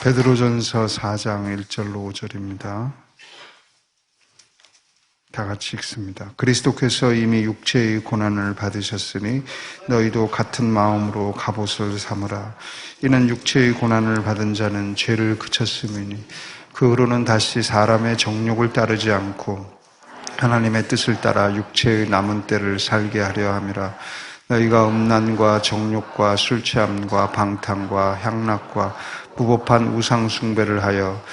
베드로전서 4장 1절로 5절입니다. 다 같이 읽습니다. 그리스도께서 이미 육체의 고난을 받으셨으니 너희도 같은 마음으로 갑옷을 삼으라. 이는 육체의 고난을 받은 자는 죄를 그쳤음이니 그 후로는 다시 사람의 정욕을 따르지 않고 하나님의 뜻을 따라 육체의 남은 때를 살게 하려 함이라. 너희가 음란과 정욕과 술 취함과 방탕과 향락과 무법한 우상 숭배를 하여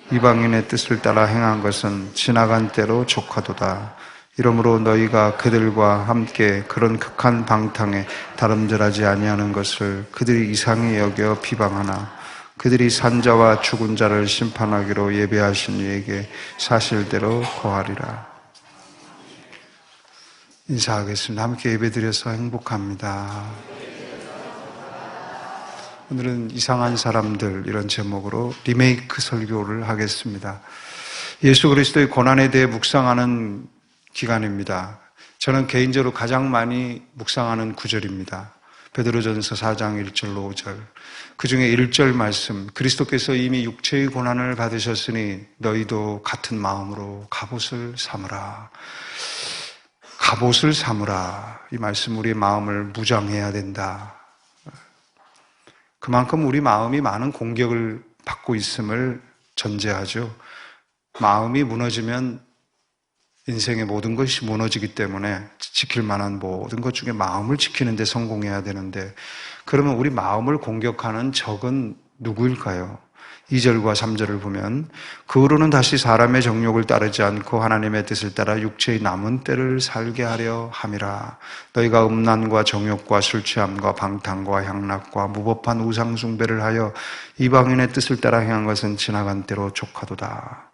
이방인의 뜻을 따라 행한 것은 지나간 때로 족하도다. 이러므로 너희가 그들과 함께 그런 극한 방탕에 다름질하지 아니하는 것을 그들이 이상히 여겨 비방하나 그들이 산자와 죽은 자를 심판하기로 예배하신 이에게 사실대로 거하리라. 인사하겠습니다. 함께 예배드려서 행복합니다. 오늘은 이상한 사람들 이런 제목으로 리메이크 설교를 하겠습니다. 예수 그리스도의 고난에 대해 묵상하는 기간입니다. 저는 개인적으로 가장 많이 묵상하는 구절입니다. 베드로전서 4장 1절로 5절. 그 중에 1절 말씀, 그리스도께서 이미 육체의 고난을 받으셨으니 너희도 같은 마음으로 갑옷을 삼으라. 갑옷을 삼으라. 이 말씀 우리의 마음을 무장해야 된다. 그만큼 우리 마음이 많은 공격을 받고 있음을 전제하죠. 마음이 무너지면 인생의 모든 것이 무너지기 때문에 지킬 만한 모든 것 중에 마음을 지키는 데 성공해야 되는데, 그러면 우리 마음을 공격하는 적은 누구일까요? 2절과 3절을 보면 그 후로는 다시 사람의 정욕을 따르지 않고 하나님의 뜻을 따라 육체의 남은 때를 살게 하려 함이라. 너희가 음란과 정욕과 술 취함과 방탕과 향락과 무법한 우상 숭배를 하여 이방인의 뜻을 따라 행한 것은 지나간 때로 족하도다.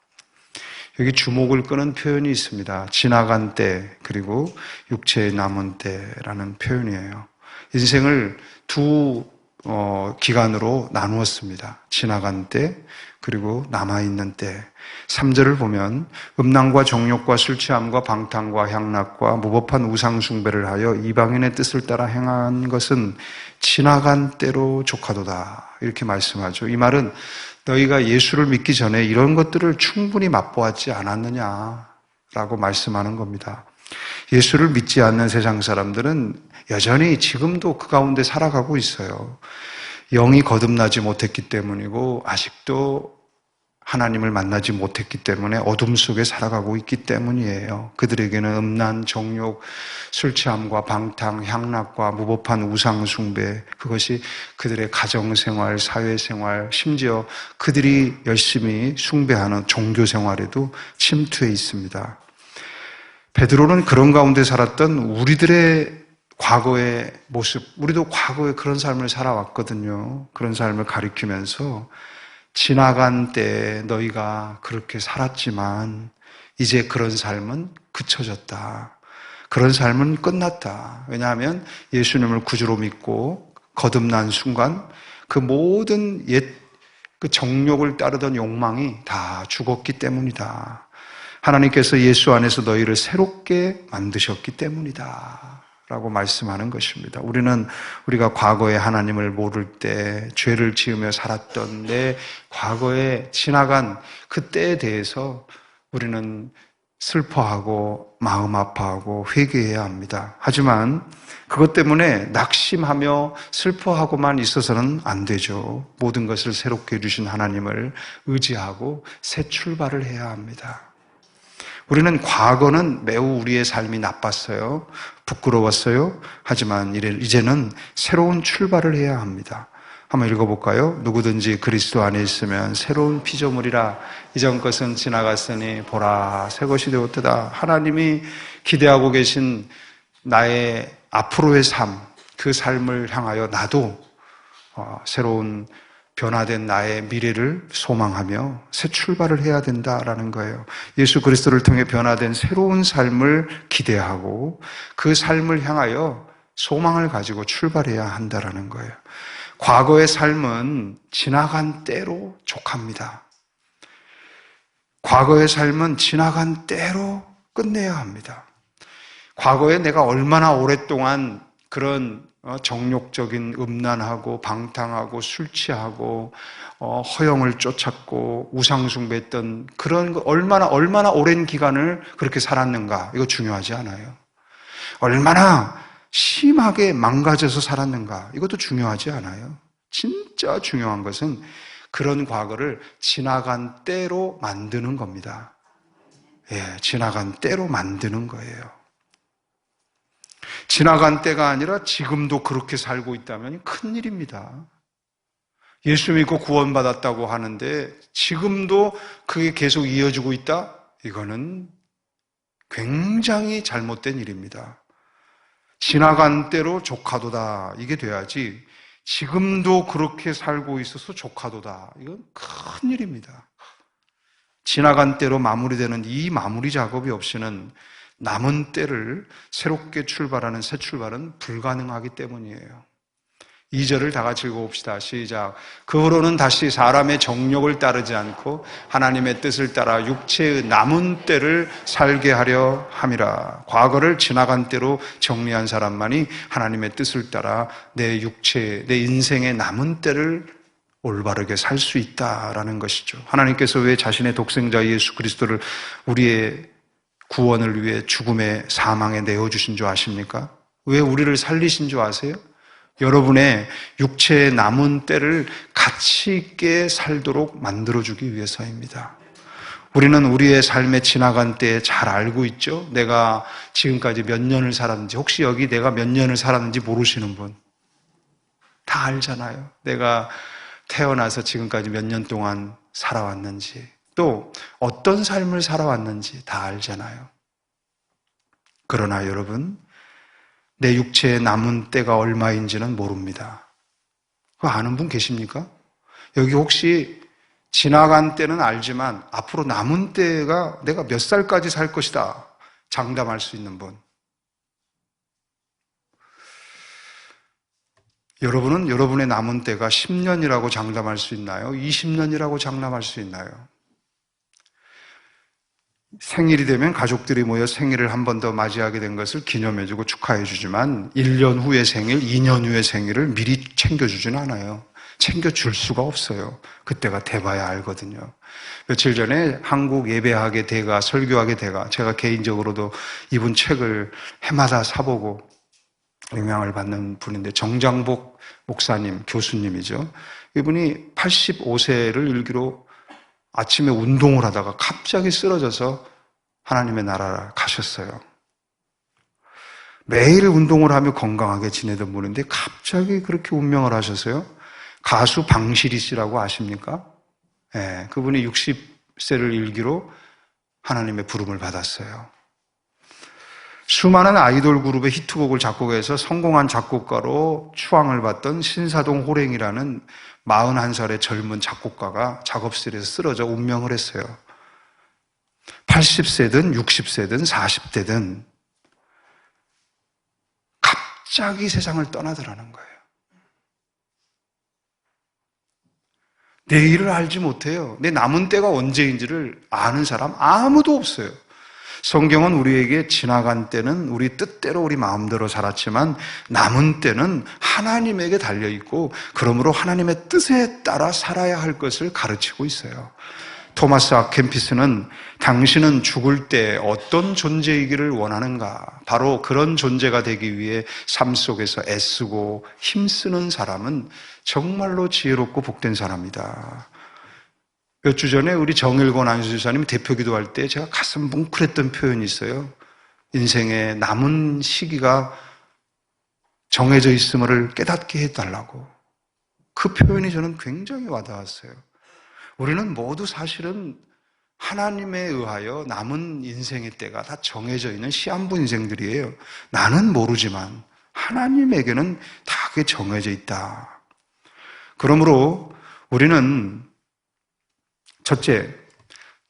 여기 주목을 끄는 표현이 있습니다. 지나간 때 그리고 육체의 남은 때라는 표현이에요. 인생을 두 기간으로 나누었습니다. 지나간 때 그리고 남아있는 때. 3절을 보면 음란과 정욕과 술 취함과 방탕과 향락과 무법한 우상 숭배를 하여 이방인의 뜻을 따라 행한 것은 지나간 때로 족하도다. 이렇게 말씀하죠. 이 말은 너희가 예수를 믿기 전에 이런 것들을 충분히 맛보았지 않았느냐라고 말씀하는 겁니다. 예수를 믿지 않는 세상 사람들은 여전히 지금도 그 가운데 살아가고 있어요. 영이 거듭나지 못했기 때문이고 아직도 하나님을 만나지 못했기 때문에 어둠 속에 살아가고 있기 때문이에요. 그들에게는 음란, 정욕, 술 취함과 방탕, 향락과 무법한 우상 숭배, 그것이 그들의 가정생활, 사회생활, 심지어 그들이 열심히 숭배하는 종교생활에도 침투해 있습니다. 베드로는 그런 가운데 살았던 우리들의 과거의 모습, 우리도 과거에 그런 삶을 살아왔거든요. 그런 삶을 가리키면서 지나간 때에 너희가 그렇게 살았지만 이제 그런 삶은 그쳐졌다. 그런 삶은 끝났다. 왜냐하면 예수님을 구주로 믿고 거듭난 순간 그 모든 옛 그 정욕을 따르던 욕망이 다 죽었기 때문이다. 하나님께서 예수 안에서 너희를 새롭게 만드셨기 때문이다 라고 말씀하는 것입니다. 우리가 과거에 하나님을 모를 때 죄를 지으며 살았던 내 과거에 지나간 그때에 대해서 우리는 슬퍼하고 마음 아파하고 회개해야 합니다. 하지만 그것 때문에 낙심하며 슬퍼하고만 있어서는 안 되죠. 모든 것을 새롭게 해주신 하나님을 의지하고 새 출발을 해야 합니다. 우리는 과거는 매우 우리의 삶이 나빴어요. 부끄러웠어요. 하지만 이제는 새로운 출발을 해야 합니다. 한번 읽어볼까요? 누구든지 그리스도 안에 있으면 새로운 피조물이라. 이전 것은 지나갔으니 보라 새 것이 되었도다. 하나님이 기대하고 계신 나의 앞으로의 삶, 그 삶을 향하여 나도 새로운 변화된 나의 미래를 소망하며 새 출발을 해야 된다라는 거예요. 예수 그리스도를 통해 변화된 새로운 삶을 기대하고 그 삶을 향하여 소망을 가지고 출발해야 한다라는 거예요. 과거의 삶은 지나간 때로 족합니다. 과거의 삶은 지나간 때로 끝내야 합니다. 과거에 내가 얼마나 오랫동안 그런 정욕적인 음란하고 방탕하고 술 취하고 허영을 쫓았고 우상숭배했던 그런 거 얼마나 오랜 기간을 그렇게 살았는가, 이거 중요하지 않아요. 얼마나 심하게 망가져서 살았는가, 이것도 중요하지 않아요. 진짜 중요한 것은 그런 과거를 지나간 때로 만드는 겁니다. 예, 지나간 때로 만드는 거예요. 지나간 때가 아니라 지금도 그렇게 살고 있다면 큰일입니다. 예수 믿고 구원받았다고 하는데 지금도 그게 계속 이어지고 있다? 이거는 굉장히 잘못된 일입니다. 지나간 때로 조카도다, 이게 돼야지 지금도 그렇게 살고 있어서 조카도다, 이건 큰일입니다. 지나간 때로 마무리되는 이 마무리 작업이 없이는 남은 때를 새롭게 출발하는 새 출발은 불가능하기 때문이에요. 2절을 다 같이 읽어봅시다. 시작. 그 후로는 다시 사람의 정욕을 따르지 않고 하나님의 뜻을 따라 육체의 남은 때를 살게 하려 함이라. 과거를 지나간 때로 정리한 사람만이 하나님의 뜻을 따라 내 육체, 내 인생의 남은 때를 올바르게 살 수 있다라는 것이죠. 하나님께서 왜 자신의 독생자 예수 그리스도를 우리의 구원을 위해 죽음의 사망에 내어주신 줄 아십니까? 왜 우리를 살리신 줄 아세요? 여러분의 육체의 남은 때를 가치 있게 살도록 만들어주기 위해서입니다. 우리는 우리의 삶에 지나간 때 잘 알고 있죠? 내가 지금까지 몇 년을 살았는지, 혹시 여기 내가 몇 년을 살았는지 모르시는 분? 다 알잖아요. 내가 태어나서 지금까지 몇 년 동안 살아왔는지, 또 어떤 삶을 살아왔는지 다 알잖아요. 그러나 여러분, 내 육체에 남은 때가 얼마인지는 모릅니다. 그거 아는 분 계십니까? 여기 혹시 지나간 때는 알지만 앞으로 남은 때가 내가 몇 살까지 살 것이다 장담할 수 있는 분? 여러분은 여러분의 남은 때가 10년이라고 장담할 수 있나요? 20년이라고 장담할 수 있나요? 생일이 되면 가족들이 모여 생일을 한 번 더 맞이하게 된 것을 기념해주고 축하해주지만 1년 후의 생일, 2년 후의 생일을 미리 챙겨주지는 않아요. 챙겨줄 수가 없어요. 그때가 돼봐야 알거든요. 며칠 전에 한국 예배학의 대가, 설교학의 대가, 제가 개인적으로도 이분 책을 해마다 사보고 영향을 받는 분인데, 정장복 목사님, 교수님이죠. 이분이 85세를 일기로 아침에 운동을 하다가 갑자기 쓰러져서 하나님의 나라를 가셨어요. 매일 운동을 하며 건강하게 지내던 분인데 갑자기 그렇게 운명을 하셨어요. 가수 방실이 씨라고 아십니까? 네, 그분이 60세를 일기로 하나님의 부름을 받았어요. 수많은 아이돌 그룹의 히트곡을 작곡해서 성공한 작곡가로 추앙을 받던 신사동 호랭이라는 41살의 젊은 작곡가가 작업실에서 쓰러져 운명을 했어요. 80세든 60세든 40대든 갑자기 세상을 떠나더라는 거예요. 내일을 알지 못해요. 내 남은 때가 언제인지를 아는 사람 아무도 없어요. 성경은 우리에게 지나간 때는 우리 뜻대로 우리 마음대로 살았지만 남은 때는 하나님에게 달려있고 그러므로 하나님의 뜻에 따라 살아야 할 것을 가르치고 있어요. 토마스 아켄피스는 당신은 죽을 때 어떤 존재이기를 원하는가? 바로 그런 존재가 되기 위해 삶 속에서 애쓰고 힘쓰는 사람은 정말로 지혜롭고 복된 사람이다. 몇 주 전에 우리 정일권 안수지사님이 대표 기도할 때 제가 가슴 뭉클했던 표현이 있어요. 인생의 남은 시기가 정해져 있음을 깨닫게 해달라고. 그 표현이 저는 굉장히 와닿았어요. 우리는 모두 사실은 하나님에 의하여 남은 인생의 때가 다 정해져 있는 시한부 인생들이에요. 나는 모르지만 하나님에게는 다 그게 정해져 있다. 그러므로 우리는 첫째,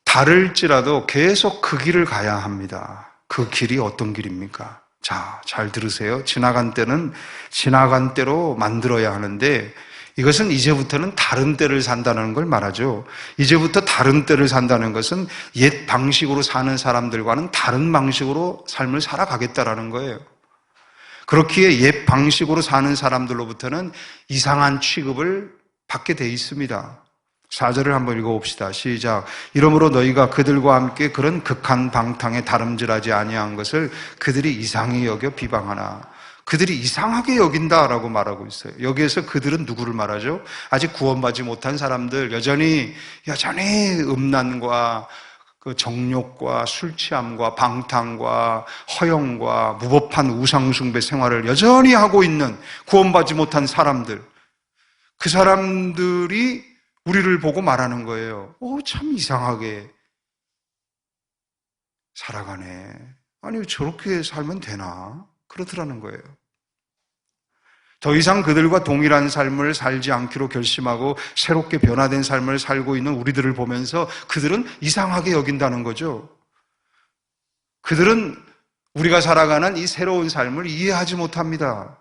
다를지라도 계속 그 길을 가야 합니다. 그 길이 어떤 길입니까? 자, 잘 들으세요. 지나간 때는 지나간 때로 만들어야 하는데 이것은 이제부터는 다른 때를 산다는 걸 말하죠. 이제부터 다른 때를 산다는 것은 옛 방식으로 사는 사람들과는 다른 방식으로 삶을 살아가겠다라는 거예요. 그렇기에 옛 방식으로 사는 사람들로부터는 이상한 취급을 받게 돼 있습니다. 4절을 한번 읽어봅시다. 시작. 이러므로 너희가 그들과 함께 그런 극한 방탕에 다름질하지 아니한 것을 그들이 이상히 여겨 비방하나. 그들이 이상하게 여긴다라고 말하고 있어요. 여기에서 그들은 누구를 말하죠? 아직 구원받지 못한 사람들, 여전히 음란과 그 정욕과 술 취함과 방탕과 허영과 무법한 우상숭배 생활을 여전히 하고 있는 구원받지 못한 사람들, 그 사람들이 우리를 보고 말하는 거예요. 참 이상하게 살아가네. 아니, 저렇게 살면 되나? 그렇더라는 거예요. 더 이상 그들과 동일한 삶을 살지 않기로 결심하고 새롭게 변화된 삶을 살고 있는 우리들을 보면서 그들은 이상하게 여긴다는 거죠. 그들은 우리가 살아가는 이 새로운 삶을 이해하지 못합니다.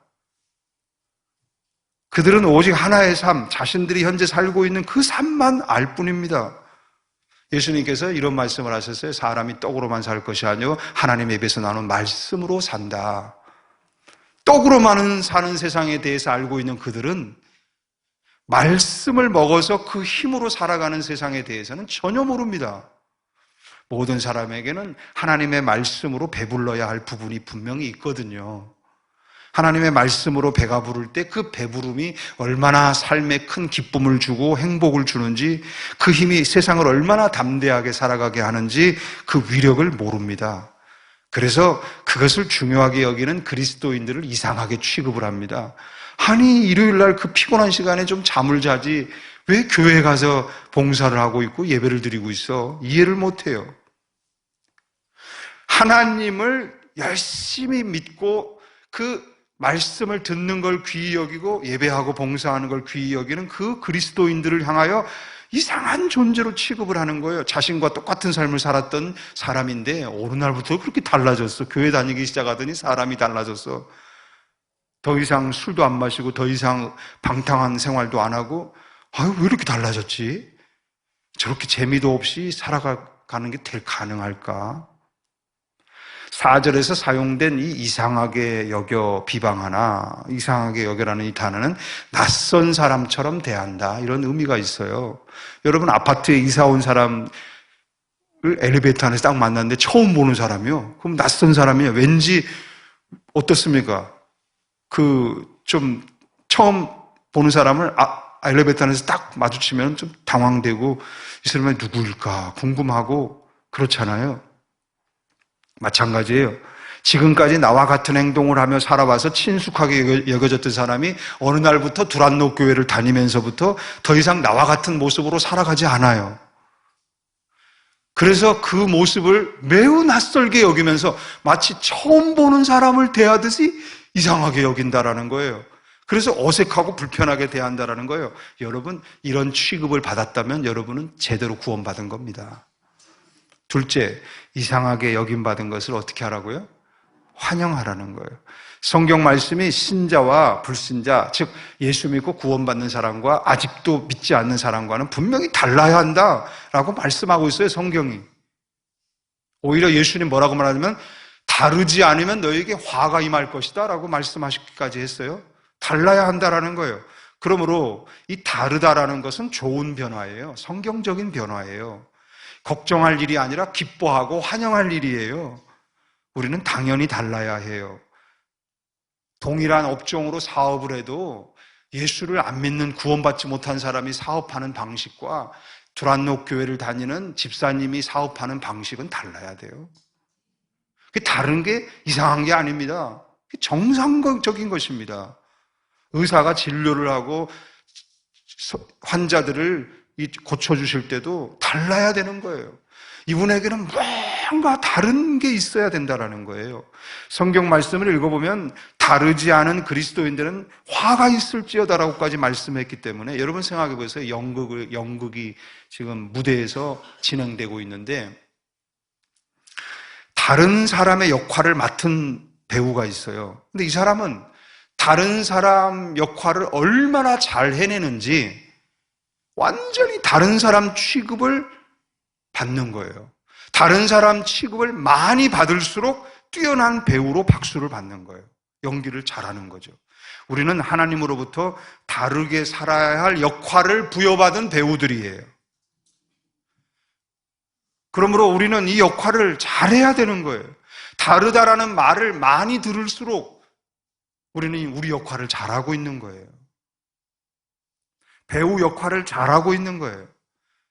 그들은 오직 하나의 삶, 자신들이 현재 살고 있는 그 삶만 알 뿐입니다. 예수님께서 이런 말씀을 하셨어요. 사람이 떡으로만 살 것이 아니요 하나님의 입에서 나오는 말씀으로 산다. 떡으로만 사는 세상에 대해서 알고 있는 그들은 말씀을 먹어서 그 힘으로 살아가는 세상에 대해서는 전혀 모릅니다. 모든 사람에게는 하나님의 말씀으로 배불러야 할 부분이 분명히 있거든요. 하나님의 말씀으로 배가 부를 때 그 배부름이 얼마나 삶에 큰 기쁨을 주고 행복을 주는지, 그 힘이 세상을 얼마나 담대하게 살아가게 하는지 그 위력을 모릅니다. 그래서 그것을 중요하게 여기는 그리스도인들을 이상하게 취급을 합니다. 아니, 일요일 날 그 피곤한 시간에 좀 잠을 자지 왜 교회에 가서 봉사를 하고 있고 예배를 드리고 있어? 이해를 못해요. 하나님을 열심히 믿고 그 말씀을 듣는 걸 귀히 여기고 예배하고 봉사하는 걸 귀히 여기는 그 그리스도인들을 향하여 이상한 존재로 취급을 하는 거예요. 자신과 똑같은 삶을 살았던 사람인데 어느 날부터 그렇게 달라졌어. 교회 다니기 시작하더니 사람이 달라졌어. 더 이상 술도 안 마시고 더 이상 방탕한 생활도 안 하고, 왜 이렇게 달라졌지? 저렇게 재미도 없이 살아가는 게 가능할까? 4절에서 사용된 이 이상하게 여겨 비방하나, 이상하게 여겨라는 이 단어는 낯선 사람처럼 대한다, 이런 의미가 있어요. 여러분, 아파트에 이사 온 사람을 엘리베이터 안에서 딱 만났는데 처음 보는 사람이요? 그럼 낯선 사람이에요. 왠지 어떻습니까? 좀 처음 보는 사람을 엘리베이터 안에서 딱 마주치면 좀 당황되고 이 사람이 누구일까 궁금하고 그렇잖아요. 마찬가지예요. 지금까지 나와 같은 행동을 하며 살아와서 친숙하게 여겨졌던 사람이 어느 날부터 두란노 교회를 다니면서부터 더 이상 나와 같은 모습으로 살아가지 않아요. 그래서 그 모습을 매우 낯설게 여기면서 마치 처음 보는 사람을 대하듯이 이상하게 여긴다라는 거예요. 그래서 어색하고 불편하게 대한다라는 거예요. 여러분, 이런 취급을 받았다면 여러분은 제대로 구원받은 겁니다. 둘째, 이상하게 여김받은 것을 어떻게 하라고요? 환영하라는 거예요. 성경 말씀이 신자와 불신자, 즉 예수 믿고 구원받는 사람과 아직도 믿지 않는 사람과는 분명히 달라야 한다라고 말씀하고 있어요, 성경이. 오히려 예수님 뭐라고 말하냐면 다르지 않으면 너에게 화가 임할 것이다 라고 말씀하시기까지 했어요. 달라야 한다라는 거예요. 그러므로 이 다르다라는 것은 좋은 변화예요. 성경적인 변화예요. 걱정할 일이 아니라 기뻐하고 환영할 일이에요. 우리는 당연히 달라야 해요. 동일한 업종으로 사업을 해도 예수를 안 믿는 구원받지 못한 사람이 사업하는 방식과 두란노 교회를 다니는 집사님이 사업하는 방식은 달라야 돼요. 다른 게 이상한 게 아닙니다. 정상적인 것입니다. 의사가 진료를 하고 환자들을 고쳐주실 때도 달라야 되는 거예요. 이분에게는 뭔가 다른 게 있어야 된다는 거예요. 성경 말씀을 읽어보면 다르지 않은 그리스도인들은 화가 있을지어다라고까지 말씀했기 때문에 여러분 생각해 보세요. 연극이 지금 무대에서 진행되고 있는데 다른 사람의 역할을 맡은 배우가 있어요. 근데 이 사람은 다른 사람 역할을 얼마나 잘 해내는지 완전히 다른 사람 취급을 받는 거예요. 다른 사람 취급을 많이 받을수록 뛰어난 배우로 박수를 받는 거예요. 연기를 잘하는 거죠. 우리는 하나님으로부터 다르게 살아야 할 역할을 부여받은 배우들이에요. 그러므로 우리는 이 역할을 잘해야 되는 거예요. 다르다라는 말을 많이 들을수록 우리는 우리 역할을 잘하고 있는 거예요. 배우 역할을 잘하고 있는 거예요.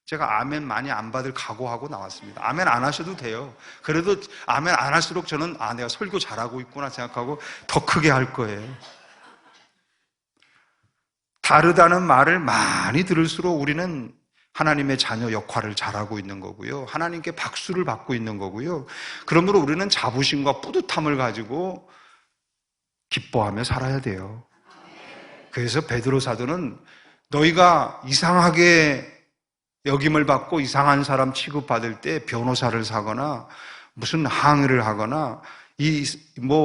제가 아멘 많이 안 받을 각오하고 나왔습니다. 아멘 안 하셔도 돼요. 그래도 아멘 안 할수록 저는 내가 설교 잘하고 있구나 생각하고 더 크게 할 거예요. 다르다는 말을 많이 들을수록 우리는 하나님의 자녀 역할을 잘하고 있는 거고요. 하나님께 박수를 받고 있는 거고요. 그러므로 우리는 자부심과 뿌듯함을 가지고 기뻐하며 살아야 돼요. 그래서 베드로 사도는 너희가 이상하게 여김을 받고 이상한 사람 취급받을 때 변호사를 사거나 무슨 항의를 하거나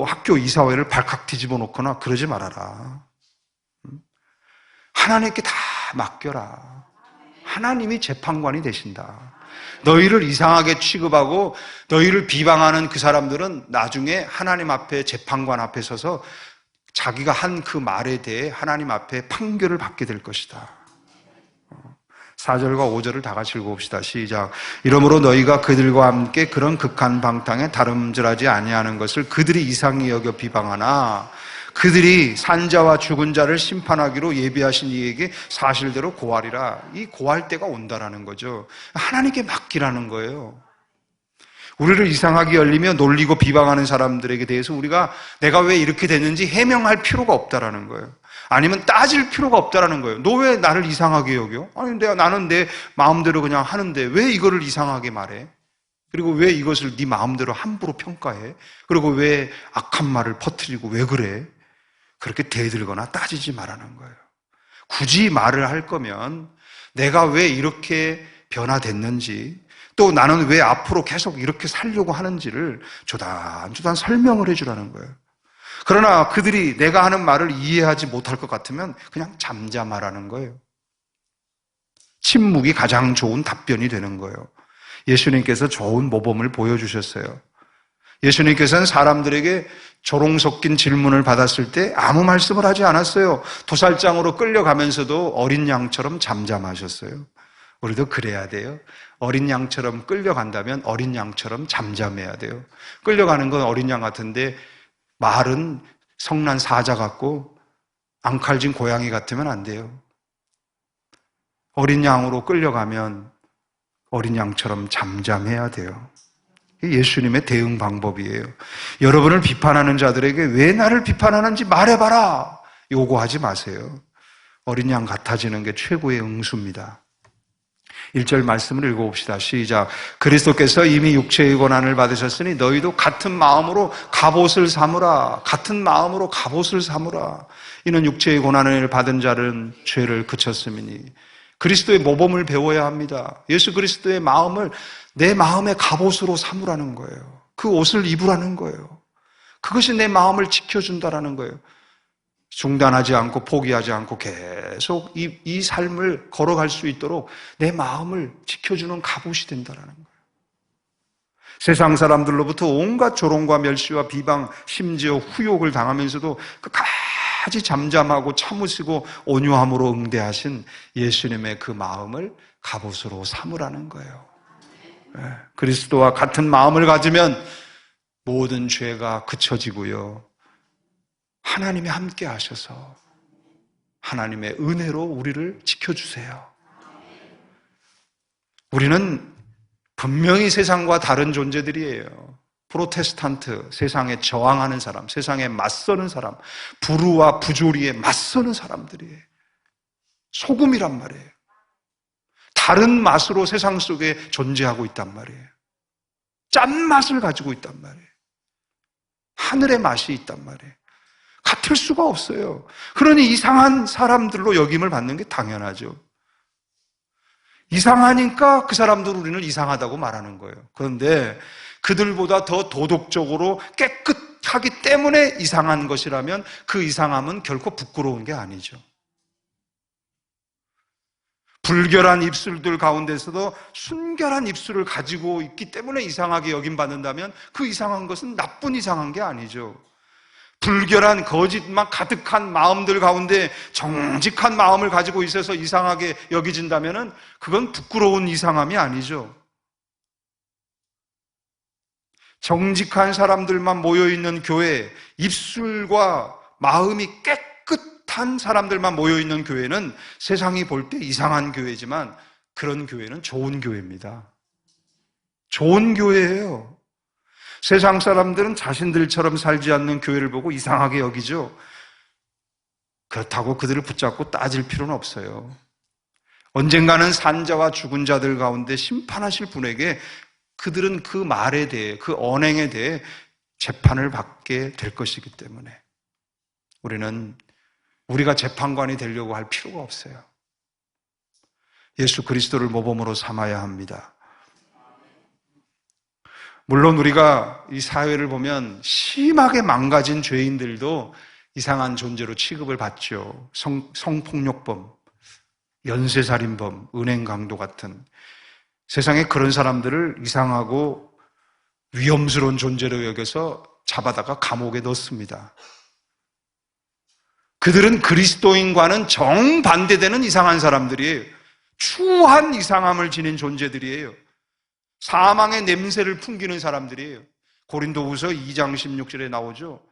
학교 이사회를 발칵 뒤집어 놓거나 그러지 말아라. 하나님께 다 맡겨라. 하나님이 재판관이 되신다. 너희를 이상하게 취급하고 너희를 비방하는 그 사람들은 나중에 하나님 앞에 재판관 앞에 서서 자기가 한 그 말에 대해 하나님 앞에 판결을 받게 될 것이다. 4절과 5절을 다 같이 읽어봅시다. 시작. 이러므로 너희가 그들과 함께 그런 극한 방탕에 다름질하지 아니하는 것을 그들이 이상히 여겨 비방하나 그들이 산자와 죽은 자를 심판하기로 예비하신 이에게 사실대로 고하리라. 이 고할 때가 온다라는 거죠. 하나님께 맡기라는 거예요. 우리를 이상하게 열리며 놀리고 비방하는 사람들에게 대해서 우리가 내가 왜 이렇게 됐는지 해명할 필요가 없다라는 거예요. 아니면 따질 필요가 없다라는 거예요. 너 왜 나를 이상하게 여겨? 아니 나는 내 마음대로 그냥 하는데 왜 이거를 이상하게 말해? 그리고 왜 이것을 네 마음대로 함부로 평가해? 그리고 왜 악한 말을 퍼뜨리고 왜 그래? 그렇게 대들거나 따지지 말라는 거예요. 굳이 말을 할 거면 내가 왜 이렇게 변화됐는지 또 나는 왜 앞으로 계속 이렇게 살려고 하는지를 조단조단 설명을 해주라는 거예요. 그러나 그들이 내가 하는 말을 이해하지 못할 것 같으면 그냥 잠잠하라는 거예요. 침묵이 가장 좋은 답변이 되는 거예요. 예수님께서 좋은 모범을 보여주셨어요. 예수님께서는 사람들에게 조롱 섞인 질문을 받았을 때 아무 말씀을 하지 않았어요. 도살장으로 끌려가면서도 어린 양처럼 잠잠하셨어요. 우리도 그래야 돼요. 어린 양처럼 끌려간다면 어린 양처럼 잠잠해야 돼요. 끌려가는 건 어린 양 같은데 말은 성난 사자 같고 앙칼진 고양이 같으면 안 돼요. 어린 양으로 끌려가면 어린 양처럼 잠잠해야 돼요. 예수님의 대응 방법이에요. 여러분을 비판하는 자들에게 왜 나를 비판하는지 말해봐라. 요구하지 마세요. 어린 양 같아지는 게 최고의 응수입니다. 1절 말씀을 읽어봅시다. 시작. 그리스도께서 이미 육체의 고난을 받으셨으니 너희도 같은 마음으로 갑옷을 삼으라. 같은 마음으로 갑옷을 삼으라. 이는 육체의 고난을 받은 자는 죄를 그쳤음이니. 그리스도의 모범을 배워야 합니다. 예수 그리스도의 마음을 내 마음의 갑옷으로 삼으라는 거예요. 그 옷을 입으라는 거예요. 그것이 내 마음을 지켜준다라는 거예요. 중단하지 않고 포기하지 않고 계속 이 삶을 걸어갈 수 있도록 내 마음을 지켜주는 갑옷이 된다라는 거예요. 세상 사람들로부터 온갖 조롱과 멸시와 비방, 심지어 후욕을 당하면서도 끝까지 잠잠하고 참으시고 온유함으로 응대하신 예수님의 그 마음을 갑옷으로 삼으라는 거예요. 그리스도와 같은 마음을 가지면 모든 죄가 그쳐지고요. 하나님이 함께 하셔서 하나님의 은혜로 우리를 지켜주세요. 우리는 분명히 세상과 다른 존재들이에요. 프로테스탄트, 세상에 저항하는 사람, 세상에 맞서는 사람, 불우와 부조리에 맞서는 사람들이에요. 소금이란 말이에요. 다른 맛으로 세상 속에 존재하고 있단 말이에요. 짠맛을 가지고 있단 말이에요. 하늘의 맛이 있단 말이에요. 같을 수가 없어요. 그러니 이상한 사람들로 여김을 받는 게 당연하죠. 이상하니까 그 사람들 우리는 이상하다고 말하는 거예요. 그런데 그들보다 더 도덕적으로 깨끗하기 때문에 이상한 것이라면 그 이상함은 결코 부끄러운 게 아니죠. 불결한 입술들 가운데서도 순결한 입술을 가지고 있기 때문에 이상하게 여김받는다면 그 이상한 것은 나쁜 이상한 게 아니죠. 불결한 거짓만 가득한 마음들 가운데 정직한 마음을 가지고 있어서 이상하게 여겨진다면 그건 부끄러운 이상함이 아니죠. 정직한 사람들만 모여있는 교회, 입술과 마음이 깨끗한 사람들만 모여있는 교회는 세상이 볼 때 이상한 교회지만 그런 교회는 좋은 교회입니다. 좋은 교회예요. 세상 사람들은 자신들처럼 살지 않는 교회를 보고 이상하게 여기죠. 그렇다고 그들을 붙잡고 따질 필요는 없어요. 언젠가는 산자와 죽은 자들 가운데 심판하실 분에게 그들은 그 말에 대해, 그 언행에 대해 재판을 받게 될 것이기 때문에 우리는 우리가 재판관이 되려고 할 필요가 없어요. 예수 그리스도를 모범으로 삼아야 합니다. 물론 우리가 이 사회를 보면 심하게 망가진 죄인들도 이상한 존재로 취급을 받죠. 성폭력범, 연쇄살인범, 은행강도 같은 세상에 그런 사람들을 이상하고 위험스러운 존재로 여겨서 잡아다가 감옥에 넣습니다. 그들은 그리스도인과는 정반대되는 이상한 사람들이에요. 추한 이상함을 지닌 존재들이에요. 사망의 냄새를 풍기는 사람들이에요. 고린도후서 2장 16절에 나오죠.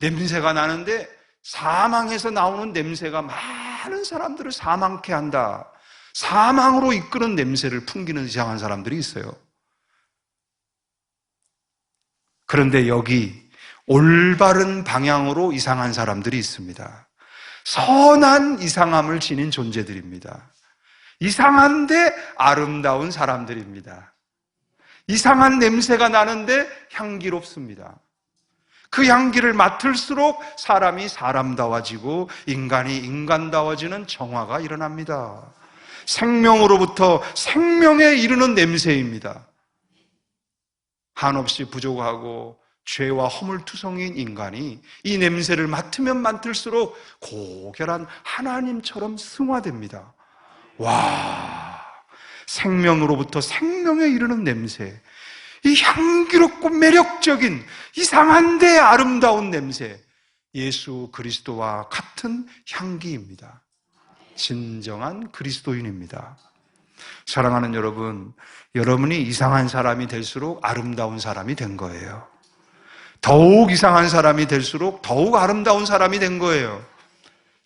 냄새가 나는데 사망에서 나오는 냄새가 많은 사람들을 사망케 한다. 사망으로 이끄는 냄새를 풍기는 이상한 사람들이 있어요. 그런데 여기 올바른 방향으로 이상한 사람들이 있습니다. 선한 이상함을 지닌 존재들입니다. 이상한데 아름다운 사람들입니다. 이상한 냄새가 나는데 향기롭습니다. 그 향기를 맡을수록 사람이 사람다워지고 인간이 인간다워지는 정화가 일어납니다. 생명으로부터 생명에 이르는 냄새입니다. 한없이 부족하고 죄와 허물투성인 인간이 이 냄새를 맡으면 맡을수록 고결한 하나님처럼 승화됩니다. 와, 생명으로부터 생명에 이르는 냄새, 이 향기롭고 매력적인 이상한데 아름다운 냄새, 예수 그리스도와 같은 향기입니다. 진정한 그리스도인입니다. 사랑하는 여러분, 여러분이 이상한 사람이 될수록 아름다운 사람이 된 거예요. 더욱 이상한 사람이 될수록 더욱 아름다운 사람이 된 거예요.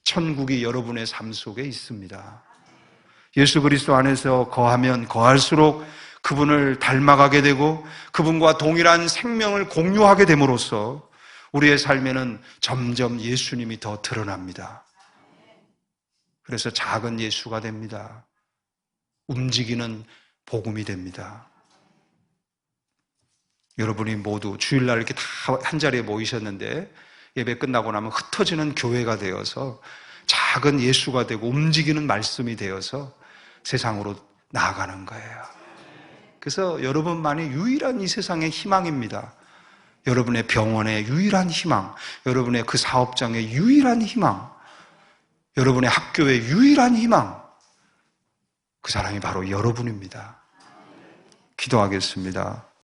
천국이 여러분의 삶 속에 있습니다. 예수 그리스도 안에서 거하면 거할수록 그분을 닮아가게 되고 그분과 동일한 생명을 공유하게 됨으로써 우리의 삶에는 점점 예수님이 더 드러납니다. 그래서 작은 예수가 됩니다. 움직이는 복음이 됩니다. 여러분이 모두 주일날 이렇게 다 한자리에 모이셨는데 예배 끝나고 나면 흩어지는 교회가 되어서 작은 예수가 되고 움직이는 말씀이 되어서 세상으로 나아가는 거예요. 그래서 여러분만이 유일한 이 세상의 희망입니다. 여러분의 병원의 유일한 희망, 여러분의 그 사업장의 유일한 희망, 여러분의 학교의 유일한 희망, 그 사람이 바로 여러분입니다. 기도하겠습니다.